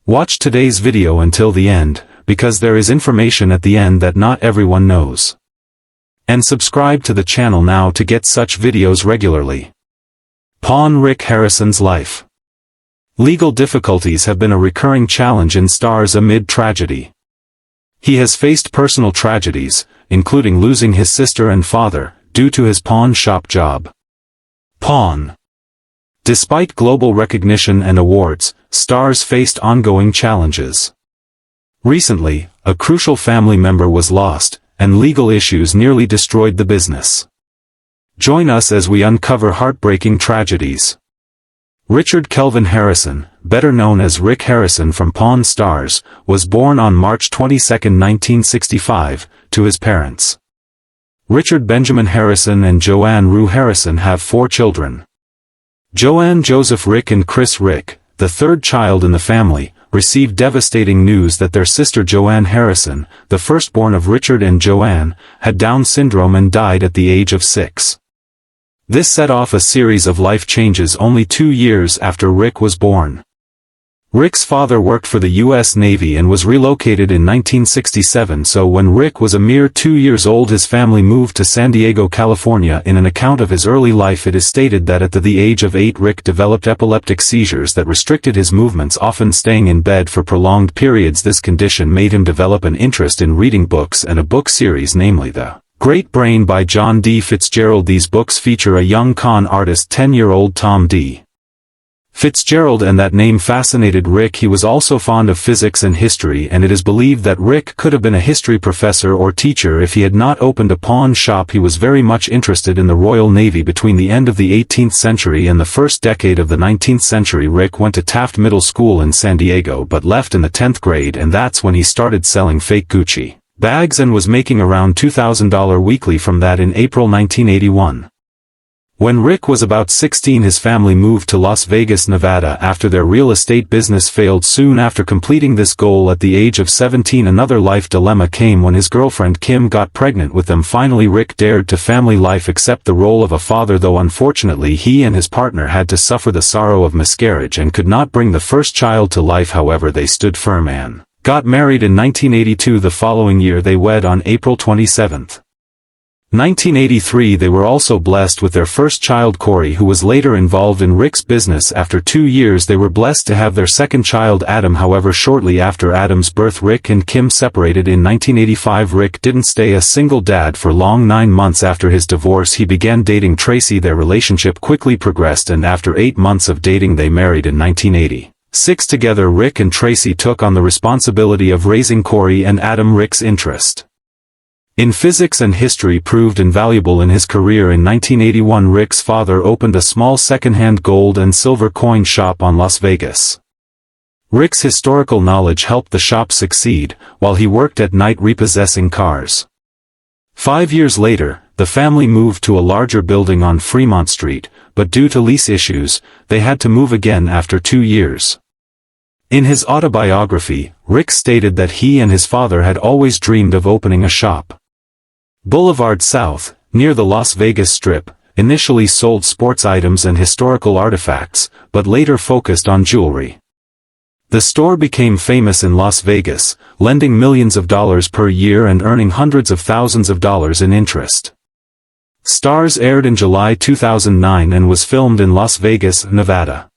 Watch today's video until the end, because there is information at the end that not everyone knows. And subscribe to the channel now to get such videos regularly. Pawn Rick Harrison's life. Legal difficulties have been a recurring challenge in Stars amid tragedy. He has faced personal tragedies, including losing his sister and father, due to his pawn shop job. Pawn. Despite global recognition and awards, Stars faced ongoing challenges. Recently, a crucial family member was lost, and legal issues nearly destroyed the business. Join us as we uncover heartbreaking tragedies. Richard Kelvin Harrison, better known as Rick Harrison from Pawn Stars, was born on March 22, 1965, to his parents. Richard Benjamin Harrison and Joanne Harrison have 4 children. Joanne Joseph Rick and Chris Rick, the third child in the family, received devastating news that their sister Joanne Harrison, the firstborn of Richard and Joanne, had Down syndrome and died at the age of 6. This set off a series of life changes only 2 years after Rick was born. Rick's father worked for the U.S. Navy and was relocated in 1967, so when Rick was a mere 2 years old his family moved to San Diego, California. In an account of his early life it is stated that at the age of 8 Rick developed epileptic seizures that restricted his movements, often staying in bed for prolonged periods. This condition made him develop an interest in reading books and a book series, namely The Great Brain by John D. Fitzgerald. These books feature a young con artist, 10-year-old Tom D. Fitzgerald, and that name fascinated Rick. He was also fond of physics and history, and it is believed that Rick could have been a history professor or teacher if he had not opened a pawn shop. He was very much interested in the Royal Navy. Between the end of the 18th century and the first decade of the 19th century, Rick went to Taft Middle School in San Diego but left in the 10th grade, and that's when he started selling fake Gucci bags and was making around $2,000 weekly from that in April 1981. When Rick was about 16 his family moved to Las Vegas, Nevada after their real estate business failed. Soon after completing this goal at the age of 17 another life dilemma came when his girlfriend Kim got pregnant with them. Finally Rick dared to family life, accept the role of a father, though unfortunately he and his partner had to suffer the sorrow of miscarriage and could not bring the first child to life. However, they stood firm and got married in 1982. The following year they wed on April 27. 1983. They were also blessed with their first child, Corey, who was later involved in Rick's business. After 2 years they were blessed to have their second child, Adam. However, shortly after Adam's birth Rick and Kim separated in 1985. Rick didn't stay a single dad for long. 9 months after his divorce he began dating Tracy. Their relationship quickly progressed, and after 8 months of dating they married in 1986. Together Rick and Tracy took on the responsibility of raising Corey and Adam. Rick's interest in physics and history proved invaluable in his career. In 1981 Rick's father opened a small second-hand gold and silver coin shop on Las Vegas. Rick's historical knowledge helped the shop succeed, while he worked at night repossessing cars. 5 years later, the family moved to a larger building on Fremont Street, but due to lease issues, they had to move again after 2 years. In his autobiography, Rick stated that he and his father had always dreamed of opening a shop. Boulevard South, near the Las Vegas Strip, initially sold sports items and historical artifacts, but later focused on jewelry. The store became famous in Las Vegas, lending millions of dollars per year and earning hundreds of thousands of dollars in interest. Stars aired in July 2009 and was filmed in Las Vegas, Nevada.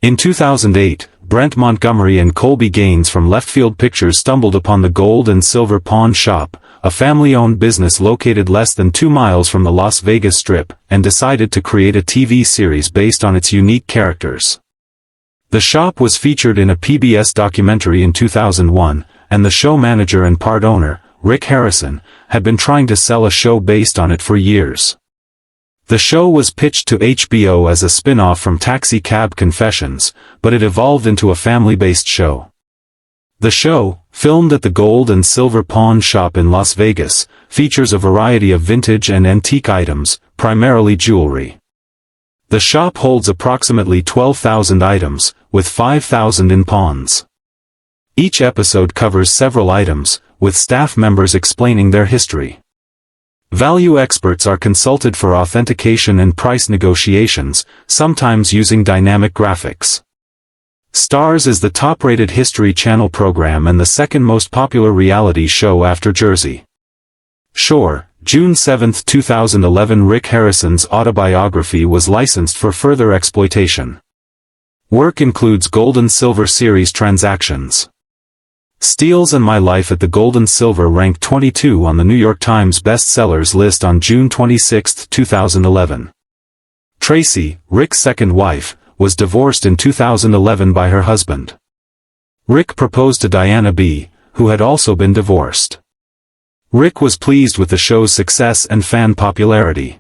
In 2008, Brent Montgomery and Colby Gaines from Leftfield Pictures stumbled upon the Gold and Silver Pawn Shop, a family-owned business located less than 2 miles from the Las Vegas Strip, and decided to create a TV series based on its unique characters. The shop was featured in a PBS documentary in 2001, and the show manager and part owner, Rick Harrison, had been trying to sell a show based on it for years. The show was pitched to HBO as a spin-off from Taxi Cab Confessions, but it evolved into a family-based show. The show, filmed at the Gold and Silver Pawn Shop in Las Vegas, features a variety of vintage and antique items, primarily jewelry. The shop holds approximately 12,000 items, with 5,000 in pawns. Each episode covers several items, with staff members explaining their history. Value experts are consulted for authentication and price negotiations, sometimes using dynamic graphics. Stars is the top-rated History Channel program and the second most popular reality show after Jersey Shore. June 7, 2011. Rick Harrison's autobiography was licensed for further exploitation. Work includes Gold and Silver series transactions. Steals and My Life at the Gold and Silver ranked 22 on the New York Times bestsellers list on June 26, 2011. Tracy, Rick's second wife, was divorced in 2011 by her husband. Rick proposed to Diana B., who had also been divorced. Rick was pleased with the show's success and fan popularity.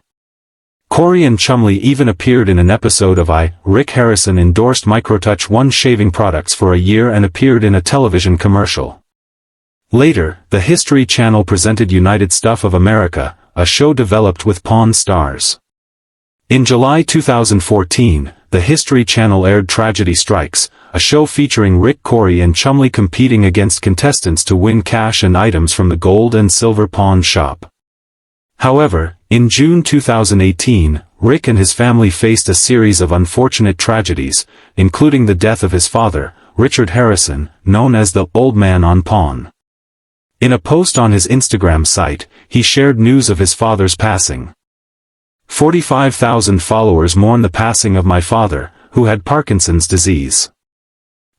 Corey and Chumley even appeared in an episode of I. Rick Harrison endorsed Microtouch One shaving products for a year and appeared in a television commercial. Later, the History Channel presented United Stuff of America, a show developed with Pawn Stars. In July 2014, the History Channel aired Tragedy Strikes, a show featuring Rick, Corey and Chumley competing against contestants to win cash and items from the gold and silver pawn shop. However, in June 2018, Rick and his family faced a series of unfortunate tragedies, including the death of his father, Richard Harrison, known as the Old Man on Pawn. In a post on his Instagram site, he shared news of his father's passing. 45,000 followers mourn the passing of my father, who had Parkinson's disease.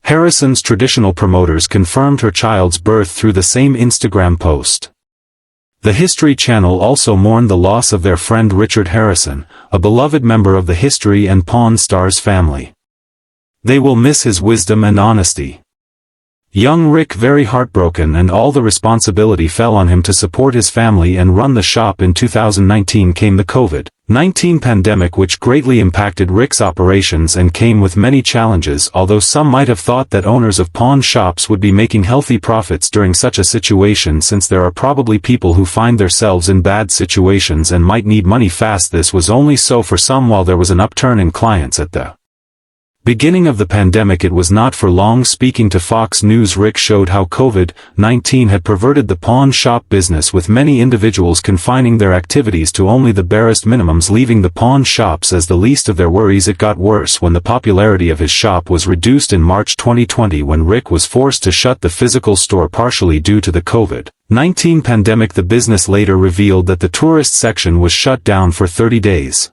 Harrison's traditional promoters confirmed her child's birth through the same Instagram post. The History Channel also mourned the loss of their friend Richard Harrison, a beloved member of the History and Pawn Stars family. They will miss his wisdom and honesty. Young Rick very heartbroken, and all the responsibility fell on him to support his family and run the shop. In 2019 came the COVID-19 pandemic, which greatly impacted Rick's operations and came with many challenges. Although some might have thought that owners of pawn shops would be making healthy profits during such a situation, since there are probably people who find themselves in bad situations and might need money fast, this was only so for some. While there was an upturn in clients at the beginning of the pandemic, it was not for long. Speaking to Fox News, Rick showed how COVID-19 had perverted the pawn shop business, with many individuals confining their activities to only the barest minimums, leaving the pawn shops as the least of their worries. It got worse when the popularity of his shop was reduced in March 2020, when Rick was forced to shut the physical store partially due to the COVID-19 pandemic. The business later revealed that the tourist section was shut down for 30 days.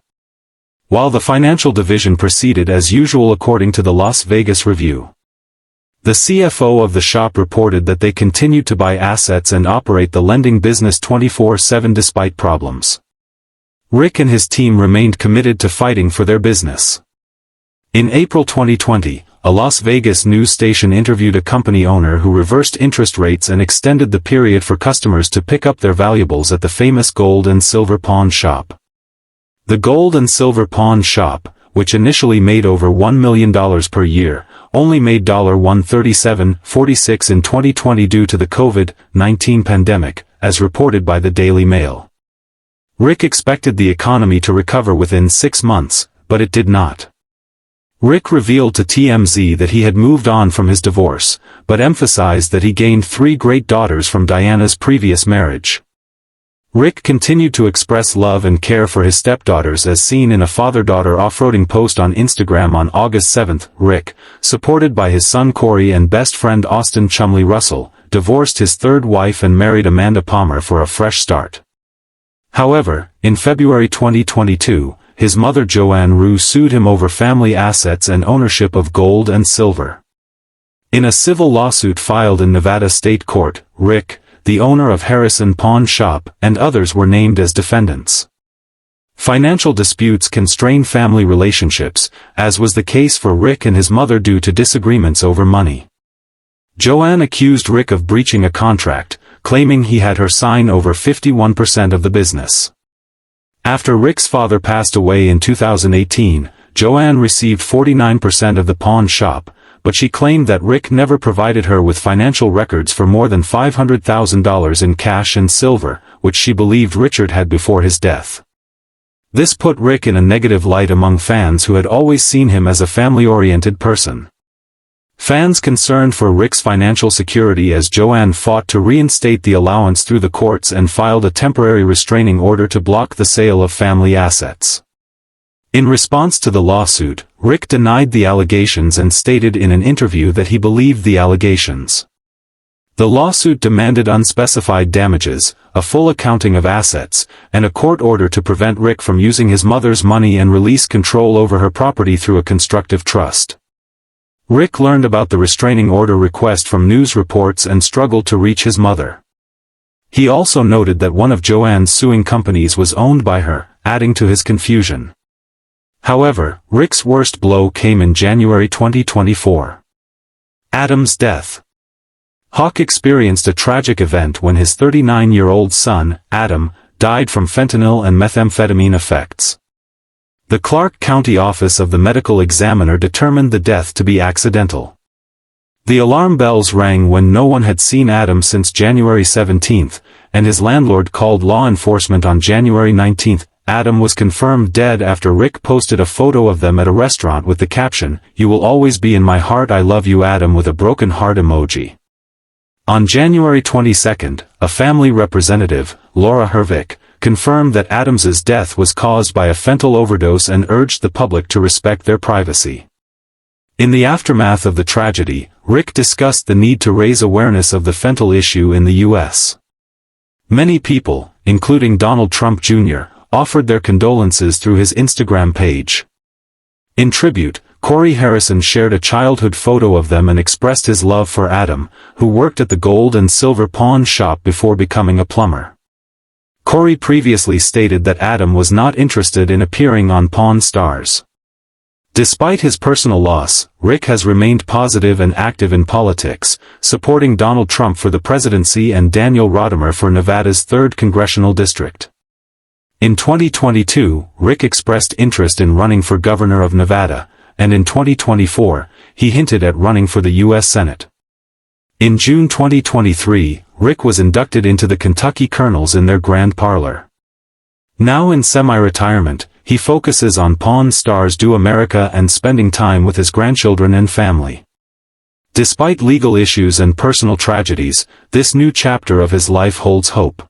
While the financial division proceeded as usual, according to the Las Vegas Review. The CFO of the shop reported that they continued to buy assets and operate the lending business 24/7 despite problems. Rick and his team remained committed to fighting for their business. In April 2020, a Las Vegas news station interviewed a company owner who reversed interest rates and extended the period for customers to pick up their valuables at the famous gold and silver pawn shop. The Gold and Silver Pawn Shop, which initially made over $1 million per year, only made $137.46 in 2020 due to the COVID-19 pandemic, as reported by the Daily Mail. Rick expected the economy to recover within 6 months, but it did not. Rick revealed to TMZ that he had moved on from his divorce, but emphasized that he gained 3 great daughters from Diana's previous marriage. Rick continued to express love and care for his stepdaughters, as seen in a father-daughter off-roading post on Instagram on August 7. Rick, supported by his son Corey and best friend Austin Chumley Russell, divorced his third wife and married Amanda Palmer for a fresh start. However, in February 2022, his mother Joanne sued him over family assets and ownership of gold and silver. In a civil lawsuit filed in Nevada State Court, Rick, the owner of Harrison Pawn Shop, and others were named as defendants. Financial disputes can strain family relationships, as was the case for Rick and his mother due to disagreements over money. Joanne accused Rick of breaching a contract, claiming he had her sign over 51% of the business. After Rick's father passed away in 2018, Joanne received 49% of the pawn shop, but she claimed that Rick never provided her with financial records for more than $500,000 in cash and silver, which she believed Richard had before his death. This put Rick in a negative light among fans who had always seen him as a family-oriented person. Fans concerned for Rick's financial security, as Joanne fought to reinstate the allowance through the courts and filed a temporary restraining order to block the sale of family assets. In response to the lawsuit, Rick denied the allegations and stated in an interview that he believed the allegations. The lawsuit demanded unspecified damages, a full accounting of assets, and a court order to prevent Rick from using his mother's money and release control over her property through a constructive trust. Rick learned about the restraining order request from news reports and struggled to reach his mother. He also noted that one of Joanne's suing companies was owned by her, adding to his confusion. However, Rick's worst blow came in January 2024. Adam's death. Hawk experienced a tragic event when his 39-year-old son, Adam, died from fentanyl and methamphetamine effects. The Clark County Office of the Medical Examiner determined the death to be accidental. The alarm bells rang when no one had seen Adam since January 17, and his landlord called law enforcement on January 19. Adam was confirmed dead after Rick posted a photo of them at a restaurant with the caption, "You will always be in my heart, I love you Adam," with a broken heart emoji. On January 22, a family representative, Laura Hervick, confirmed that Adams's death was caused by a fentanyl overdose and urged the public to respect their privacy. In the aftermath of the tragedy, Rick discussed the need to raise awareness of the fentanyl issue in the U.S. Many people, including Donald Trump Jr., offered their condolences through his Instagram page. In tribute, Corey Harrison shared a childhood photo of them and expressed his love for Adam, who worked at the gold and silver pawn shop before becoming a plumber. Corey previously stated that Adam was not interested in appearing on Pawn Stars. Despite his personal loss, Rick has remained positive and active in politics, supporting Donald Trump for the presidency and Daniel Rodimer for Nevada's 3rd congressional district. In 2022, Rick expressed interest in running for governor of Nevada, and in 2024, he hinted at running for the U.S. Senate. In June 2023, Rick was inducted into the Kentucky Colonels in their Grand Parlor. Now in semi-retirement, he focuses on Pawn Stars Do America and spending time with his grandchildren and family. Despite legal issues and personal tragedies, this new chapter of his life holds hope.